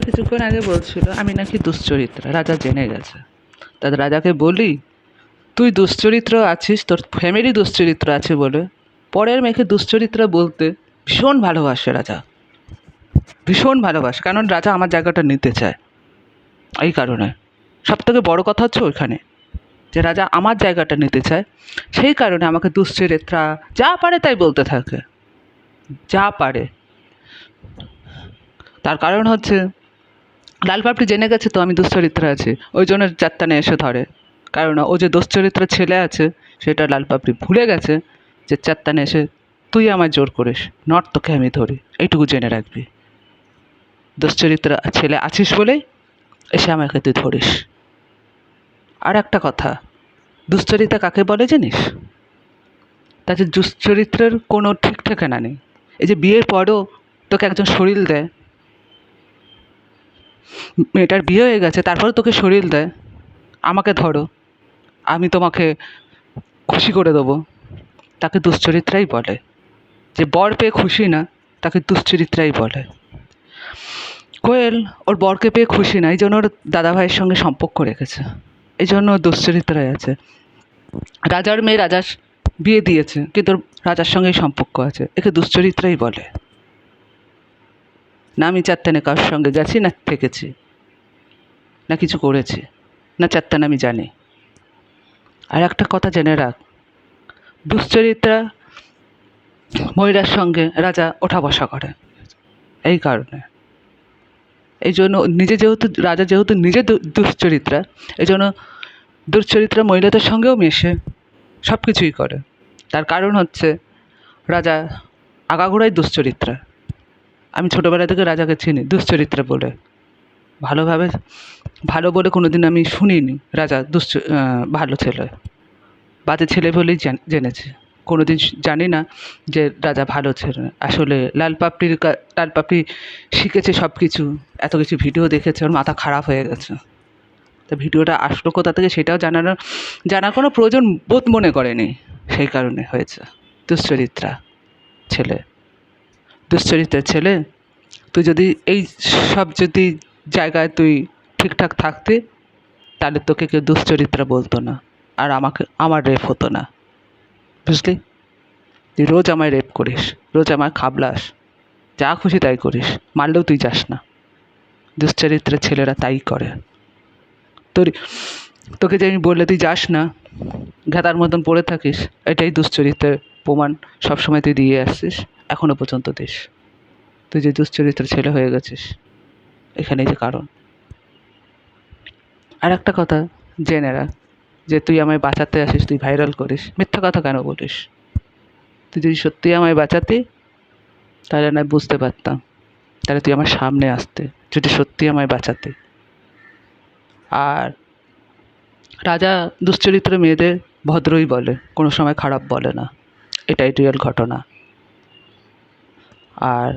কিছুক্ষণ আগে বলছিল আমি নাকি দুশ্চরিত্রা, রাজা জেনে গেছে। তা রাজাকে বলি, তুই দুশ্চরিত্র আছিস, তোর ফ্যামিলি দুশ্চরিত্র আছে বলে পরের মেয়েকে দুশ্চরিত্রা বলতে ভীষণ ভালোবাসে রাজা, ভীষণ ভালোবাসে। কারণ রাজা আমার জায়গাটা নিতে চায়। এই কারণে সব থেকে বড় কথা হচ্ছে ওইখানে যে রাজা আমার জায়গাটা নিতে চায়। সেই কারণে আমাকে দুশ্চরিত্রা যা পারে তাই বলতে থাকে, যা পারে। তার কারণ হচ্ছে লাল পাপড়ি জেনে গেছে তো আমি দুশ্চরিত্রা আছি, ওই জন্য চারটানে এসে ধরে। কারণ ও যে দুশ্চরিত্র ছেলে আছে সেটা লাল পাপড়ি ভুলে গেছে, যে চারটানে এসে তুই আমায় জোর করিস, নট তোকে আমি ধরি। এইটুকু জেনে রাখবি, দুশ্চরিত্র ছেলে আছিস বলেই এসে আমাকে তুই ধরিস। আর একটা কথা, দুশ্চরিত্রা কাকে বলে জানিস? তাতে দুশ্চরিত্রের কোনো ঠিক ঠিকানা নেই। এই যে বিয়ের পরও তোকে একজন শরীর দেয়, মেয়েটার বিয়ে হয়ে গেছে তারপরে তোকে শরীর দেয়, আমাকে ধরো, আমি তোমাকে খুশি করে দেবো, তাকে দুশ্চরিত্রাই বলে। যে বর পেয়ে খুশি না, তাকে দুশ্চরিত্রাই বলে। কোয়েল ওর বরকে পেয়ে খুশি না, এই জন্য ওর দাদাভাইয়ের সঙ্গে সম্পর্ক রেখেছে, এই জন্য ওর দুশ্চরিত্রাই আছে। রাজার মেয়ে রাজার বিয়ে দিয়েছে কিন্তু ওর রাজার সঙ্গেই সম্পর্ক আছে, একে দুশ্চরিত্রাই বলে। না আমি চারটানে কারোর সঙ্গে গেছি, না থেকেছি, না কিছু করেছি, না চারটানে আমি জানি। আর একটা কথা জেনে রাখ, দুশ্চরিত্রা মহিলার সঙ্গে রাজা ওঠা বসা করে। এই কারণে, এই জন্য নিজে যেহেতু রাজা যেহেতু নিজে দুশ্চরিত্রা, এই জন্য দুশ্চরিত্রা মহিলাদের সঙ্গেও মেশে, সব কিছুই করে। তার কারণ হচ্ছে রাজা আগাগোড়াই দুশ্চরিত্রা। আমি ছোটোবেলা থেকে রাজাকে চিনি দুশ্চরিত্রা বলে, ভালোভাবে ভালো বলে কোনো দিন আমি শুনিনি রাজা ভালো ছেলে, বাজে ছেলে বলেই জেনেছি। কোনো দিন জানি না যে রাজা ভালো ছেলে। আসলে লাল পাপড়ি শিখেছে সব কিছু, এত কিছু ভিডিও দেখেছে, ওর মাথা খারাপ হয়ে গেছে। তো ভিডিওটা আসলো কোথা থেকে সেটাও জানার কোনো প্রয়োজন বোধ মনে করেনি, সেই কারণে হয়েছে। দুশ্চরিত্রা ছেলে, দুশ্চরিত্রের ছেলে। তুই যদি এই সব যদি জায়গায় তুই ঠিকঠাক থাকতে, তাহলে তোকে কেউ দুশ্চরিত্রা বলতো না, আর আমার রেপ হতো না, বুঝলি? তুই রোজ আমায় রেপ করিস, রোজ আমায় খাবলাস, যা খুশি তাই করিস, মারলেও তুই যাস না। দুশ্চরিত্রের ছেলেরা তাই করে। তোকে যে আমি বললে তুই যাস না, ঘাতার মতন পড়ে থাকিস, এটাই দুশ্চরিত্রের প্রমাণ। সবসময় তুই দিয়ে আসছিস, এখনও পর্যন্ত দিস। তুই যে দুশ্চরিত্রের ছেলে হয়ে গেছিস, এখানেই যে কারণ। আর একটা কথা জেনে রাখ, যে তুই আমায় বাঁচাতে আসিস, তুই ভাইরাল করিস, মিথ্যা কথা কেন বলিস? তুই যদি সত্যিই আমায় বাঁচাতি, তাহলে না বুঝতে পারতাম, তাহলে তুই আমার সামনে আসতে, যদি সত্যি আমায় বাঁচাতে। আর রাজা দুশ্চরিত্র মেয়েদের ভদ্রই বলে, কোনো সময় খারাপ বলে না, এটাই রিয়েল ঘটনা। আর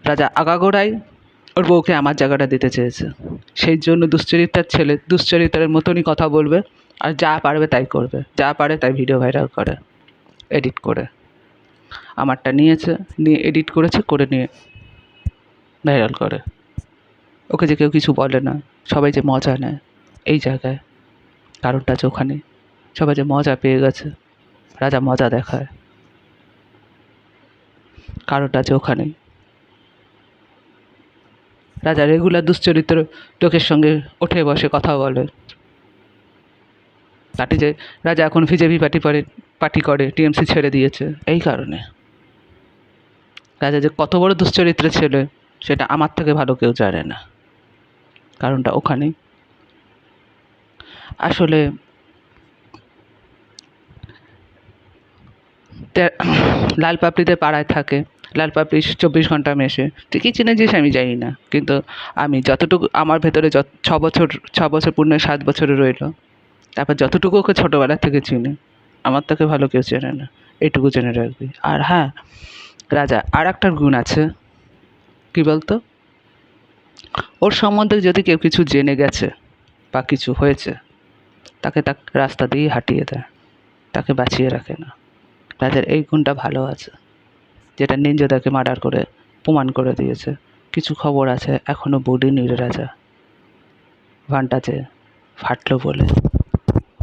রাজা আগাগোড়াই ওর বউকে আমার জায়গাটা দিতে চেয়েছে, সেই জন্য দুশ্চরিত্রার ছেলে দুশ্চরিত্রের মতনই কথা বলবে, আর যা পারবে তাই করবে, যা পারে তাই ভিডিও ভাইরাল করে, এডিট করে। আমারটা নিয়েছে, নিয়ে এডিট করেছে, করে নিয়ে ভাইরাল করে। ওকে যে কেউ কিছু বলে না, সবাই যে মজা নেয় এই জায়গায়, কারণটা যে ওখানে সবাই যে মজা পেয়ে গেছে, রাজা মজা দেখায়, কারণটা যে ওখানে। রাজা রেগুলার দুশ্চরিত্র লোকের সঙ্গে ওঠে বসে কথা বলে। পার্টি যে রাজা এখন বিজেপি পার্টি করে, টিএমসি ছেড়ে দিয়েছে, এই কারণে। রাজা যে কত বড় দুশ্চরিত্র ছেলে সেটা আমার থেকে ভালো কেউ জানে না, কারণটা ওখানেই। আসলে লাল পাপড়িদের পাড়ায় থাকে, লাল পাপড়ি 24 ঘন্টা মেশে, ঠিকই চিনেছিস আমি জানি না, কিন্তু আমি যতটুকু আমার ভেতরে 6 বছর পূর্ণ 7 বছরে রইল, তারপর যতটুকু ওকে ছোটোবেলা থেকে চিনি, আমার থেকে ভালো কেউ চেনে না, এইটুকু জেনে রাখবি। আর হ্যাঁ, রাজা আর একটা গুণ আছে, কী বলতো? ওর সম্বন্ধে যদি কেউ কিছু জেনে গেছে বা কিছু হয়েছে, তাকে রাস্তা দিয়ে হাঁটিয়ে দেয়, তাকে বাঁচিয়ে রাখে না। রাজার এই গুণটা ভালো আছে, যেটা নিঞ্জদাকে মার্ডার করে প্রমাণ করে দিয়েছে। কিছু খবর আছে এখনো বৌদির নীড়ে রাজা ভানটাচে ফাটলো বলে।